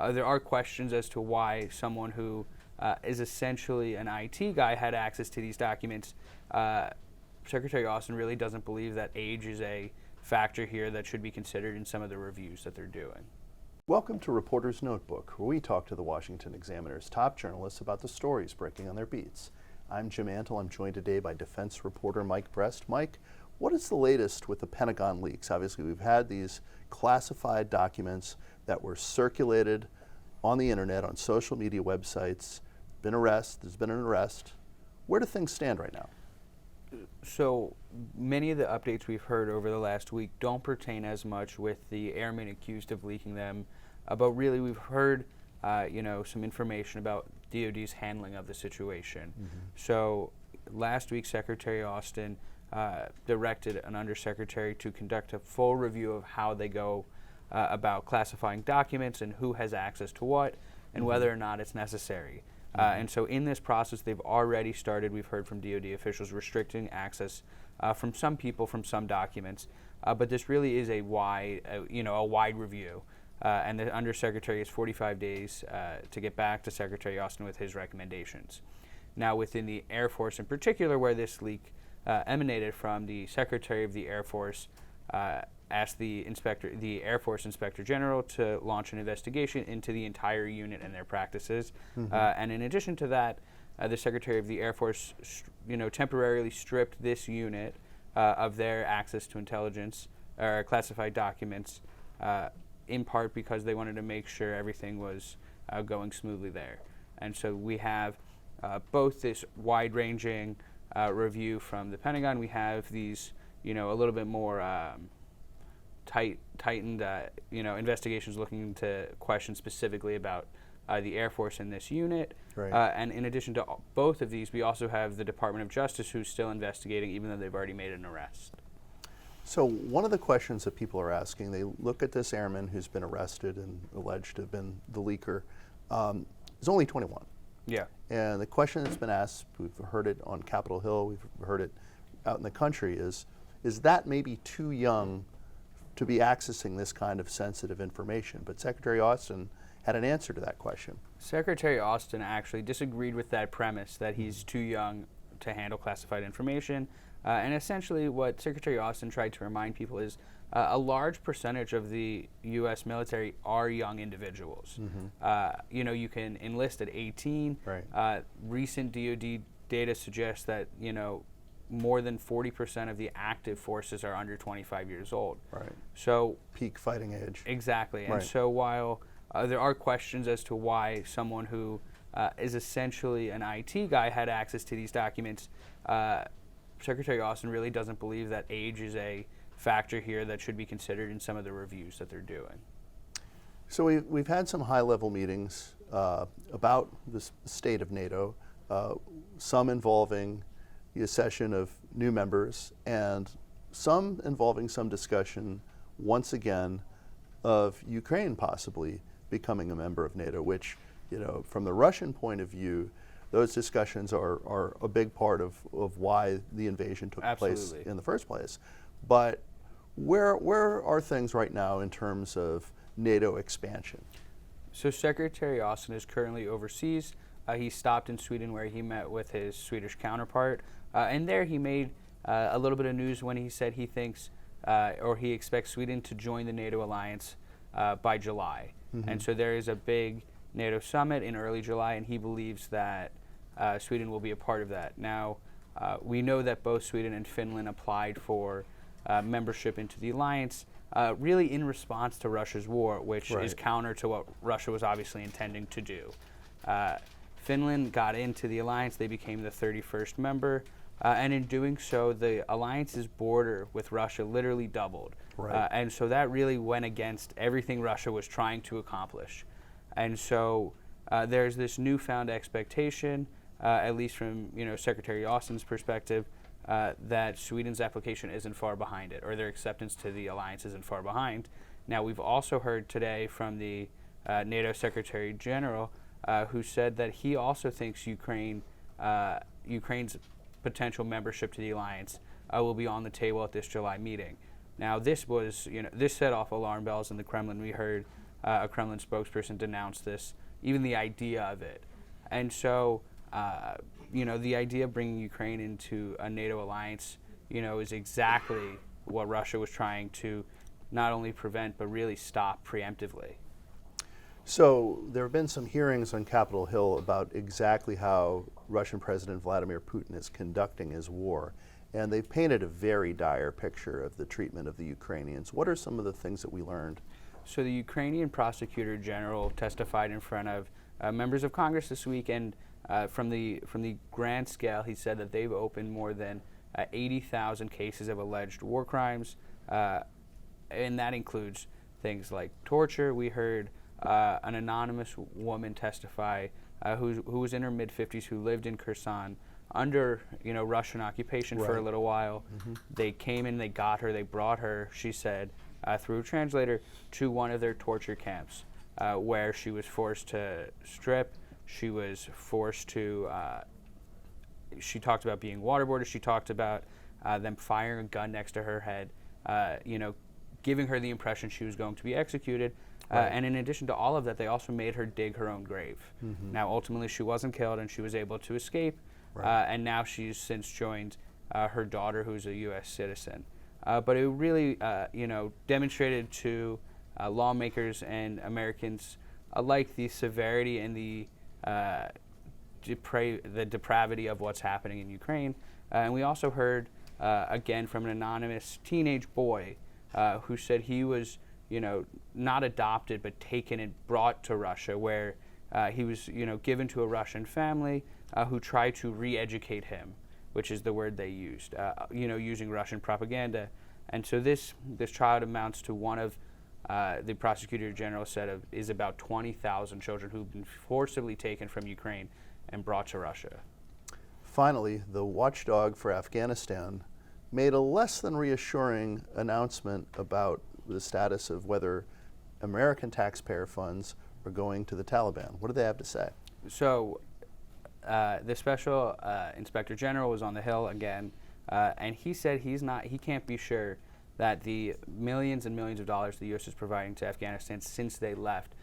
there are questions as to why someone who is essentially an IT guy had access to these documents. Secretary Austin really doesn't believe that age is a factor here that should be considered in some of the reviews that they're doing. Welcome to Reporter's Notebook, where we talk to the Washington Examiner's top journalists about the stories breaking on their beats. I'm Jim Antle. I'm joined today by defense reporter Mike Brest. Mike, what is the latest with the Pentagon leaks? Obviously, we've had these classified documents that were circulated on the internet, on social media websites. There's been an arrest. Where do things stand right now? So many of the updates we've heard over the last week don't pertain as much with the airmen accused of leaking them, but really we've heard some information about DoD's handling of the situation. So last week, Secretary Austin directed an undersecretary to conduct a full review of how they go about classifying documents and who has access to what and whether or not it's necessary. And so in this process, they've already started, we've heard from DoD officials, restricting access from some people from some documents. But this really is a wide review. And the undersecretary has 45 days to get back to Secretary Austin with his recommendations. Now, within the Air Force in particular, where this leak emanated from, the Secretary of the Air Force asked the Air Force Inspector General to launch an investigation into the entire unit and their practices. And in addition to that, the Secretary of the Air Force, temporarily stripped this unit of their access to intelligence or classified documents, in part because they wanted to make sure everything was going smoothly there. And so we have both this wide-ranging review from the Pentagon. We have these, a little bit more tightened, investigations looking into questions specifically about the Air Force in this unit. Right. And in addition to both of these, we also have the Department of Justice, who's still investigating, even though they've already made an arrest. So one of the questions that people are asking, they look at this airman who's been arrested and alleged to have been the leaker. He's only 21. Yeah. And the question that's been asked, we've heard it on Capitol Hill, we've heard it out in the country, is that maybe too young to be accessing this kind of sensitive information? But Secretary Austin had an answer to that question. Secretary Austin actually disagreed with that premise that he's too young to handle classified information. And essentially what Secretary Austin tried to remind people is a large percentage of the U.S. military are young individuals. You can enlist at 18. Right. Recent DoD data suggests that, more than 40% of the active forces are under 25 years old. Right. So peak fighting age. Exactly. Right. And so while there are questions as to why someone who is essentially an IT guy had access to these documents, Secretary Austin really doesn't believe that age is a factor here that should be considered in some of the reviews that they're doing. So we've had some high-level meetings about the state of NATO, some involving the accession of new members, and some involving some discussion, once again, of Ukraine possibly becoming a member of NATO, which, from the Russian point of view, those discussions are a big part of why the invasion took place in the first place. But where are things right now in terms of NATO expansion? So Secretary Austin is currently overseas. He stopped in Sweden where he met with his Swedish counterpart. And there he made a little bit of news when he said he thinks or he expects Sweden to join the NATO alliance by July. And so there is a big NATO summit in early July, and he believes that Sweden will be a part of that. Now, we know that both Sweden and Finland applied for membership into the alliance, really in response to Russia's war, which is counter to what Russia was obviously intending to do. Finland got into the alliance. They became the 31st member. And in doing so, the alliance's border with Russia literally doubled. Right. And so that really went against everything Russia was trying to accomplish. And so there's this newfound expectation, at least from Secretary Austin's perspective, that Sweden's application isn't far behind it, or their acceptance to the alliance isn't far behind. Now, we've also heard today from the NATO Secretary General, who said that he also thinks Ukraine's potential membership to the alliance will be on the table at this July meeting. Now, this was, this set off alarm bells in the Kremlin. We heard a Kremlin spokesperson denounced this, even the idea of it. And so, the idea of bringing Ukraine into a NATO alliance, is exactly what Russia was trying to not only prevent but really stop preemptively. So there have been some hearings on Capitol Hill about exactly how Russian President Vladimir Putin is conducting his war. And they've painted a very dire picture of the treatment of the Ukrainians. What are some of the things that we learned? So the Ukrainian prosecutor general testified in front of members of Congress this week, and from the grand scale, he said that they've opened more than 80,000 cases of alleged war crimes, and that includes things like torture. We heard an anonymous woman testify who was in her mid-50s, who lived in Kherson under Russian occupation for a little while. Mm-hmm. They came in, they got her, they brought her, she said, through a translator, to one of their torture camps, where she was forced to strip. She was forced to, she talked about being waterboarded. She talked about them firing a gun next to her head, giving her the impression she was going to be executed. And in addition to all of that, they also made her dig her own grave. Mm-hmm. Now, ultimately, she wasn't killed and she was able to escape. And now she's since joined her daughter, who's a U.S. citizen. But it really, demonstrated to lawmakers and Americans alike the severity and the depravity of what's happening in Ukraine. And we also heard, again, from an anonymous teenage boy who said he was, not adopted but taken and brought to Russia, where he was, given to a Russian family who tried to re-educate him, which is the word they used, using Russian propaganda. And so this child amounts to one of, the prosecutor general said, is about 20,000 children who've been forcibly taken from Ukraine and brought to Russia. Finally, the Watchdog for Afghanistan made a less than reassuring announcement about the status of whether American taxpayer funds are going to the Taliban. What do they have to say? So the special inspector general was on the Hill again, and he said he can't be sure that the millions and millions of dollars the U.S. is providing to Afghanistan since they left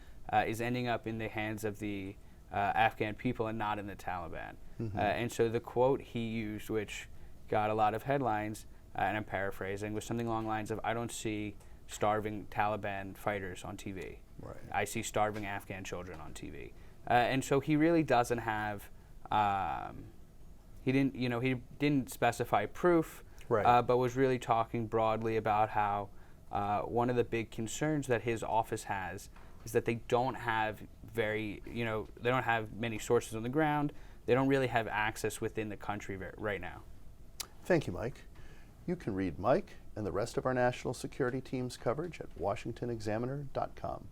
is ending up in the hands of the Afghan people and not in the Taliban. Mm-hmm. And so the quote he used, which got a lot of headlines, and I'm paraphrasing, was something along the lines of, "I don't see starving Taliban fighters on TV. Right. I see starving Afghan children on TV." And so he really doesn't have, he didn't specify proof, but was really talking broadly about how one of the big concerns that his office has is that they don't have they don't have many sources on the ground. They don't really have access within the country right now. Thank you, Mike. You can read Mike and the rest of our national security team's coverage at washingtonexaminer.com.